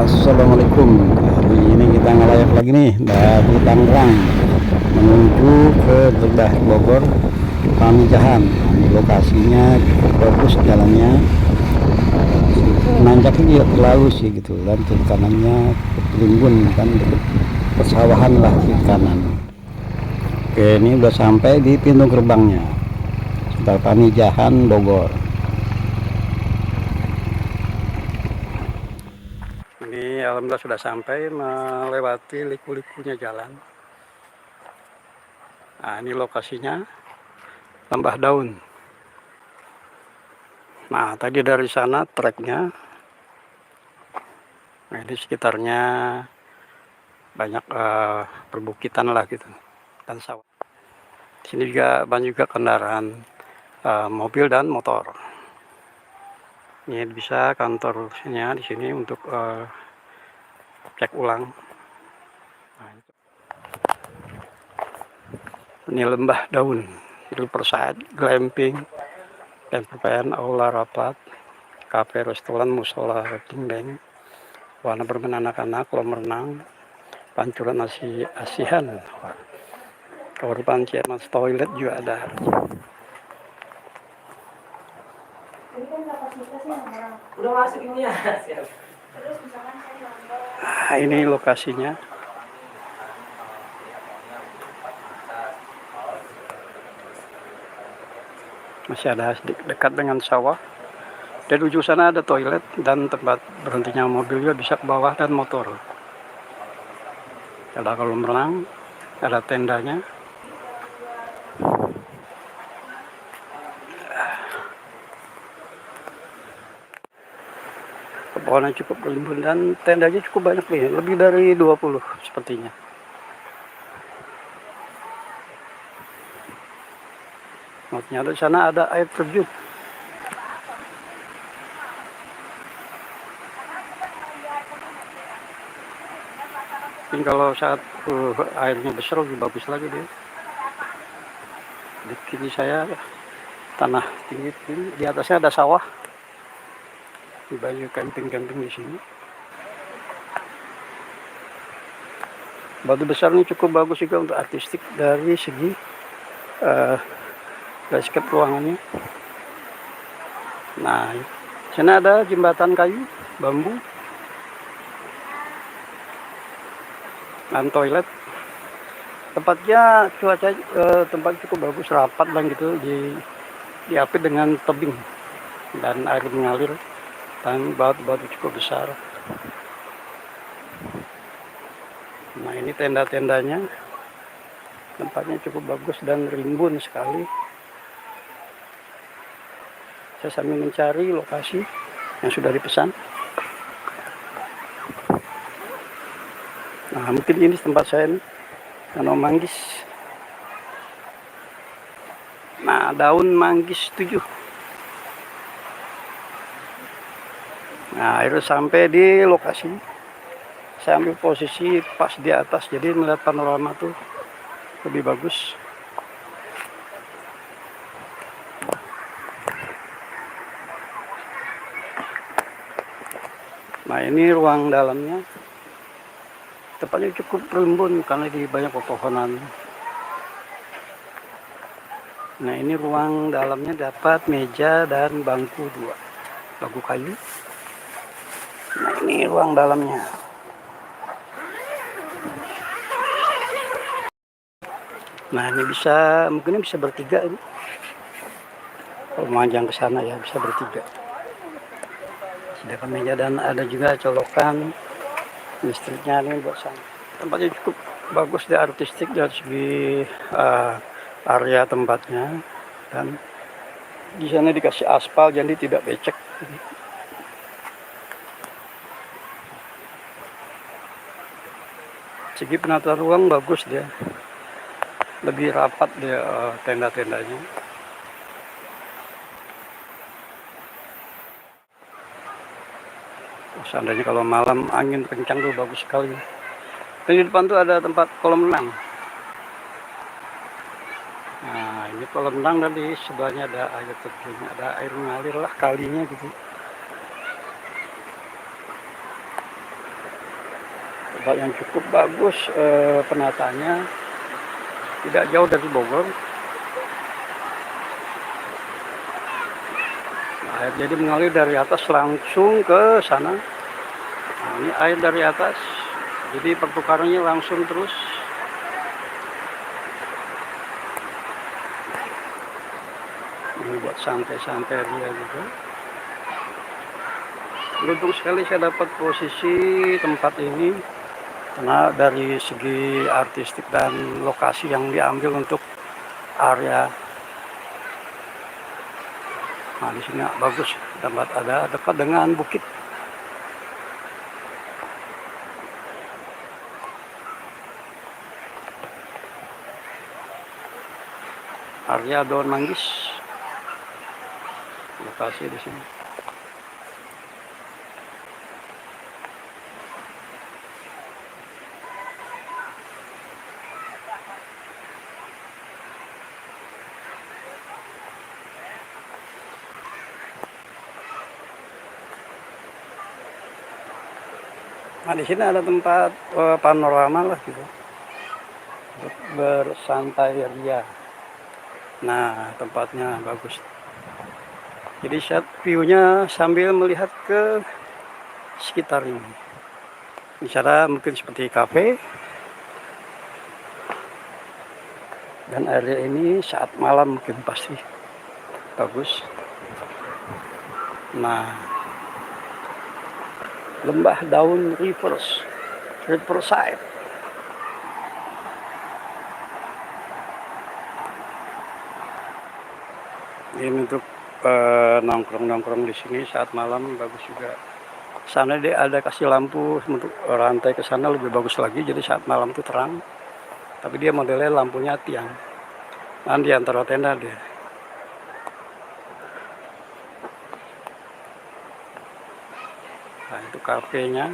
Assalamualaikum. Hari ini kita ngelayap lagi nih dari Tangerang menuju ke Lebah Bogor, Pamijahan. Ini lokasinya cukup bagus jalannya, nanjaknya tidak terlalu sih gitu, dan kiri kanannya rimbun kan, persawahan lah kiri kanan. Oke, ini udah sampai di pintu gerbangnya, sekitar Pamijahan Bogor. Ini alhamdulillah sudah sampai, melewati liku-likunya jalan. Nah, ini lokasinya Lembah Daun. Nah, tadi dari sana treknya. Nah, di sekitarnya banyak perbukitan lah gitu, dan sawah. Di sini juga banyak juga kendaraan mobil dan motor. Ini bisa kantornya di sini untuk cek ulang. Nah, ini Lembah Daun, Riverside, glamping, campervan, aula rapat, kafe, restoran, musola, dinding, warna bermain anak-anak, kolam renang, pancuran asihan, kamar mandi, mas toilet juga ada. Udah masuk ini ya. Nah, ini lokasinya. Masih ada dekat dengan sawah. Dari ujung sana ada toilet dan tempat berhentinya mobil juga bisa ke bawah, dan motor. Ada kolam renang, ada tendanya. Pohonnya cukup rimbun dan tendanya cukup banyak nih, lebih dari 20 sepertinya. Ternyata di sana ada air terjun. Ini kalau saat airnya besar lebih bagus lagi dia. Di kiri saya tanah tinggi, di atasnya ada sawah. Banyak camping-camping di sini. Batu besar ini cukup bagus juga untuk artistik dari segi landscape ruangannya. Nah, di sana ada jembatan kayu, bambu, dan toilet. Tempatnya cuaca tempat cukup bagus, rapat dan gitu, diapit dengan tebing dan air mengalir, dan batu-batu cukup besar. Nah, ini tenda-tendanya, tempatnya cukup bagus dan rimbun sekali. Saya sambil mencari lokasi yang sudah dipesan. Nah, mungkin ini tempat saya nih, Danau Manggis. Nah, daun manggis 7. Nah, itu sampai di lokasi. Saya ambil posisi pas di atas, jadi melihat panorama tuh lebih bagus. Nah, ini ruang dalamnya. Tempatnya cukup rimbun karena di banyak pepohonan. Nah, ini ruang dalamnya dapat meja dan bangku 2, bangku kayu. Nah, ini ruang dalamnya. Nah, ini mungkin bisa bertiga ini. Kalau memanjang ke sana ya bisa bertiga. Sedangkan meja, dan ada juga colokan listriknya ini buat sana. Tempatnya cukup bagus dan artistik dari segi area tempatnya, dan di sana dikasih aspal jadi tidak becek. Segi penata ruang bagus dia, lebih rapat dia tenda-tendanya. Seandainya kalau malam angin kencang tuh bagus sekali. Dan di depan tuh ada tempat kolam renang. Nah, ini kolam renang, dan di sebelahnya ada air terjun, ada air mengalir lah kalinya gitu. tempat yang cukup bagus, penataannya tidak jauh dari Bogor. Air jadi mengalir dari atas langsung ke sana. Nah, ini air dari atas, jadi pertukarannya langsung terus. Ini buat santai-santai dia juga. Beruntung sekali saya dapat posisi tempat ini, karena dari segi artistik dan lokasi yang diambil untuk area. Nah, di sini bagus, tempat ada dekat dengan bukit. Area daun manggis. Lokasi di sini. Nah, di sini ada tempat panorama lah gitu, untuk bersantai ria. Nah, tempatnya bagus. Jadi view-nya sambil melihat ke sekitar ini. Misalnya mungkin seperti kafe. Dan area ini saat malam mungkin pasti bagus. Nah, lembah daun riverside. Ini untuk nongkrong-nongkrong di sini saat malam bagus juga. Sana dia ada kasih lampu untuk rantai ke sana lebih bagus lagi, jadi saat malam itu terang. Tapi dia modelnya lampunya tiang. Nah, di antara tenda dia. Nah, itu kafenya.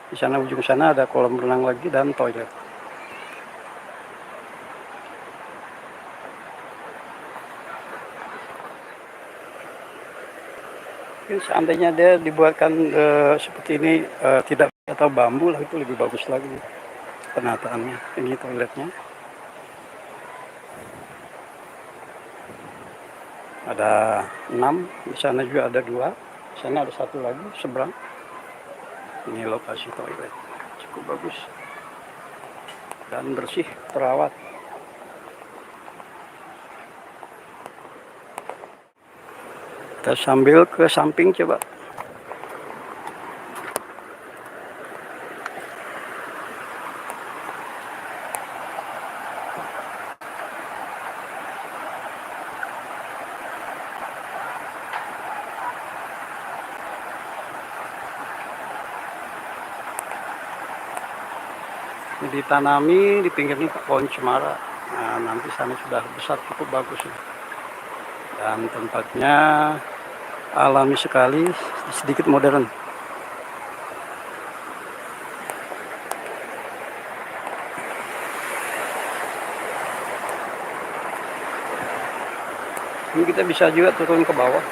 Di sana ujung sana ada kolam renang lagi dan toilet. Mungkin seandainya dia dibuatkan seperti ini, tidak atau bambu lah, itu lebih bagus lagi penataannya. Ini toiletnya. Ada 6, di sana juga ada 2, di sana ada 1 lagi seberang. Ini lokasi toilet cukup bagus dan bersih, terawat. Kita sambil ke samping coba. Ini ditanami di pinggirnya pohon cemara. Nah, nanti sana sudah besar, cukup bagus. Dan tempatnya alami sekali, sedikit modern. Ini kita bisa juga turun ke bawah.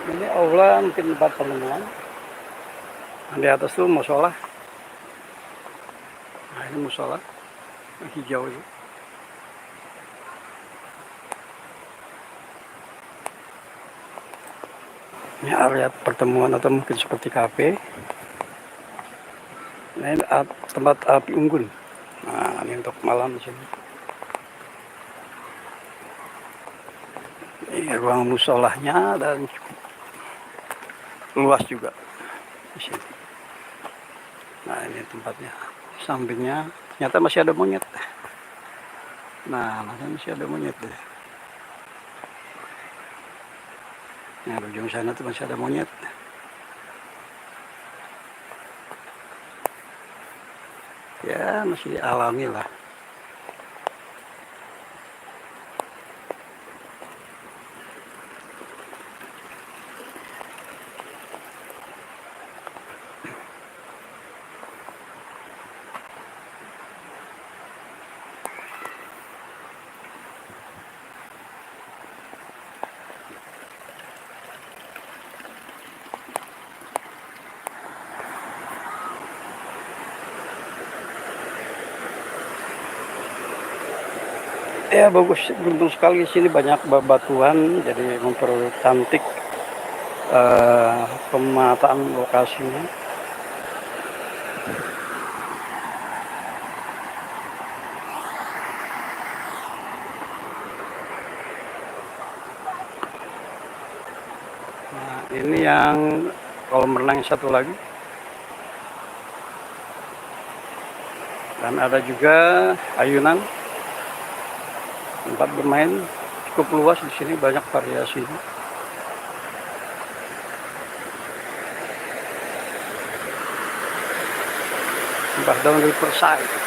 Ini aula mungkin tempat pertemuan. Di atas tuh musola. Nah, ini musola hijau ini. Ini area pertemuan atau mungkin seperti kafe. Nah, ini tempat api unggun. Nah, ini untuk malam di sini. Ini ruang musolahnya dan cukup luas juga di sini. Nah, ini tempatnya. Sampingnya ternyata masih ada monyet. Nah, masih ada monyet deh. Nah, di ujung sana tuh masih ada monyet. Ya, masih alami lah. Ya bagus, beruntung sekali di sini banyak bebatuan, jadi mempercantik pemetaan lokasinya. Nah, ini yang kolam renang satu lagi. Dan ada juga ayunan tempat bermain cukup luas di sini, banyak variasinya. Tempat down Riverside.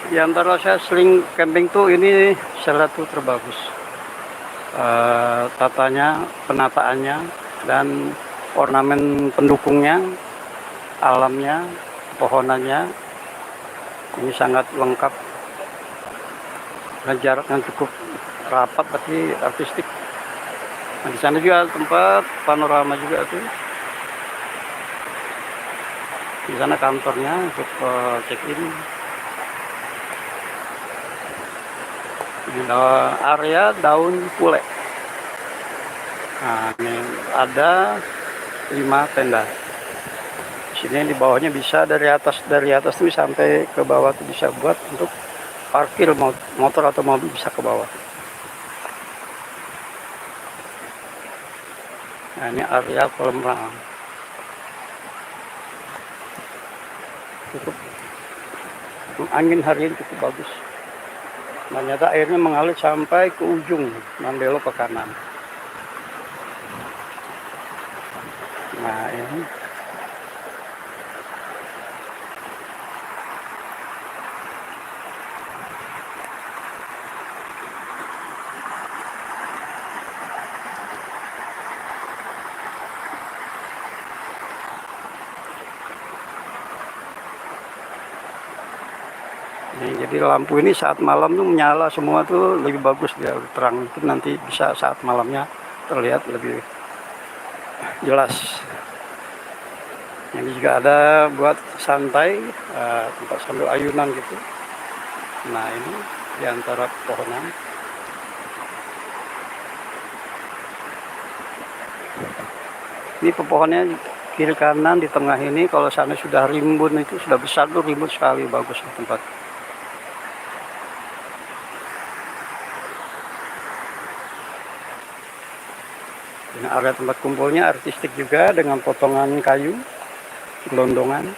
Di antara saya sering camping tuh ini salah satu terbagus. Tatanya, penataannya, dan ornamen pendukungnya, alamnya, pohonannya, ini sangat lengkap. Dan jaraknya cukup rapat, tapi artistik. Nah, di sana juga tempat panorama juga tuh. Di sana kantornya untuk check-in. Di area daun pule. Nah, ini ada 5 tenda. Di sini di bawahnya bisa dari atas tuh sampai ke bawah tuh bisa buat untuk parkir motor atau mobil bisa ke bawah. Nah, ini area kolam renang. Cukup angin hari ini cukup bagus. Ternyata airnya mengalir sampai ke ujung dan belok ke kanan. Nah, ini jadi lampu ini saat malam tuh menyala semua tuh lebih bagus, dia terang itu nanti bisa saat malamnya terlihat lebih jelas. Ini juga ada buat santai, tempat sambil ayunan gitu. Nah, ini di antara pohonan. Ini pepohonnya kiri kanan, di tengah ini. Kalau sana sudah rimbun, itu sudah besar tuh, rimbun sekali, bagus tempat. Ini area tempat kumpulnya artistik juga dengan potongan kayu, gelondongan.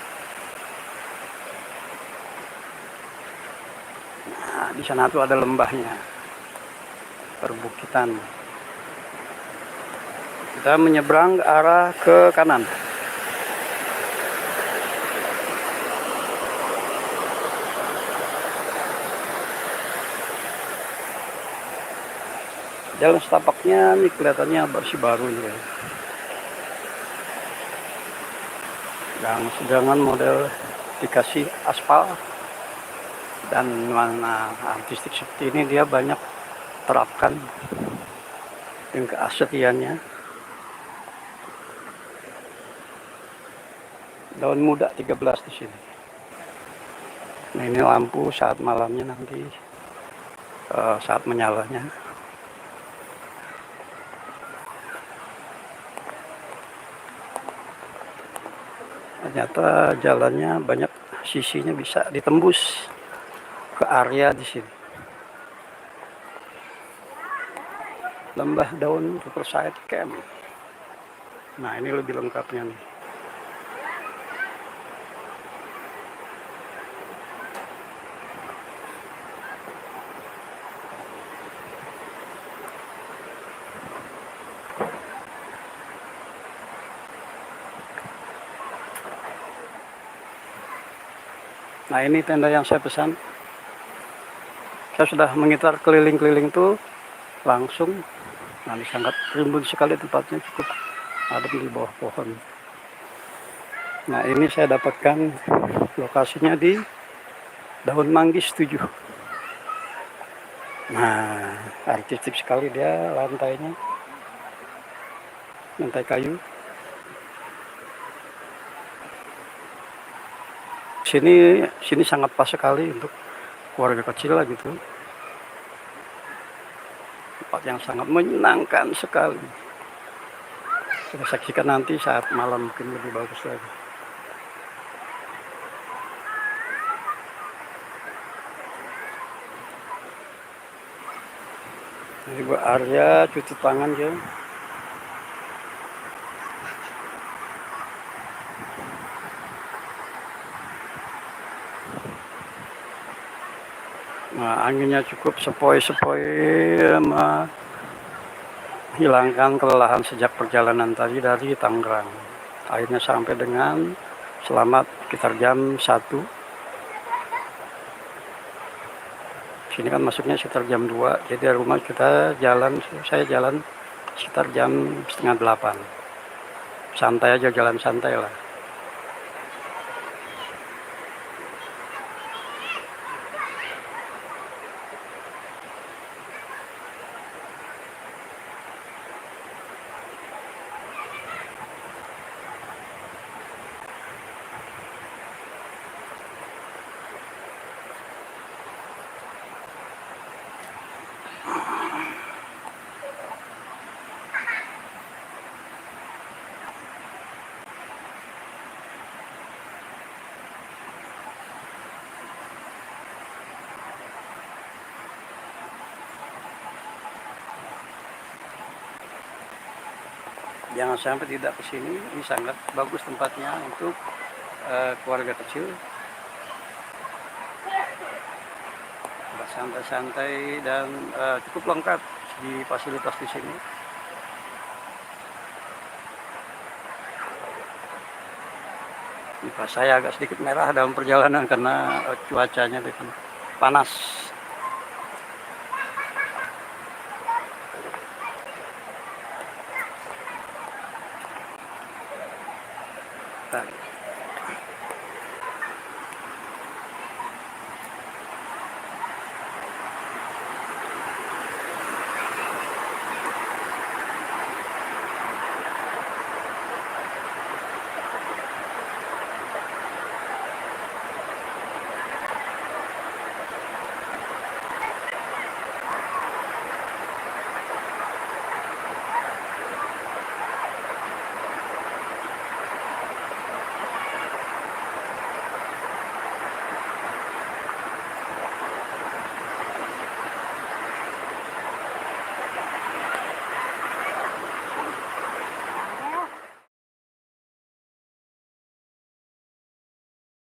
Nah, di sana tuh ada lembahnya, perbukitan. Kita menyeberang ke arah ke kanan. Jalan setapaknya ini kelihatannya bersih baru ya. Yang sedangkan model dikasih aspal. Dan mana artistik seperti ini dia banyak terapkan dengan keasliannya. Daun muda 13 di sini. Nah, ini lampu saat malamnya nanti saat menyalanya. Ternyata jalannya banyak sisinya bisa ditembus ke area di sini. Lembah Daun Riverside Camp. Nah, ini lebih lengkapnya nih. Nah, ini tenda yang saya pesan. Saya sudah mengitar keliling-keliling tuh langsung. Nah, ini sangat rimbun sekali tempatnya, cukup adem di bawah pohon. Nah, ini saya dapatkan lokasinya di Daun Manggis 7. Nah, artistik sekali dia lantainya. Lantai kayu. Sini sangat pas sekali untuk keluarga kecil lah gitu. Tempat yang sangat menyenangkan sekali. Kita saksikan nanti saat malam mungkin lebih bagus lagi. Ini buat area cuci tangan ya. Nah, anginnya cukup sepoi-sepoi, menghilangkan kelelahan sejak perjalanan tadi dari Tangerang. Akhirnya sampai dengan selamat sekitar jam 1. Sini kan masuknya sekitar jam 2. Jadi dari rumah saya jalan sekitar jam setengah 8. Santai aja, jalan santai lah. Jangan sampai tidak ke sini. Ini sangat bagus tempatnya untuk keluarga kecil. Santai-santai dan cukup lengkap di fasilitas di sini. Muka saya agak sedikit merah dalam perjalanan karena cuacanya panas. Nah,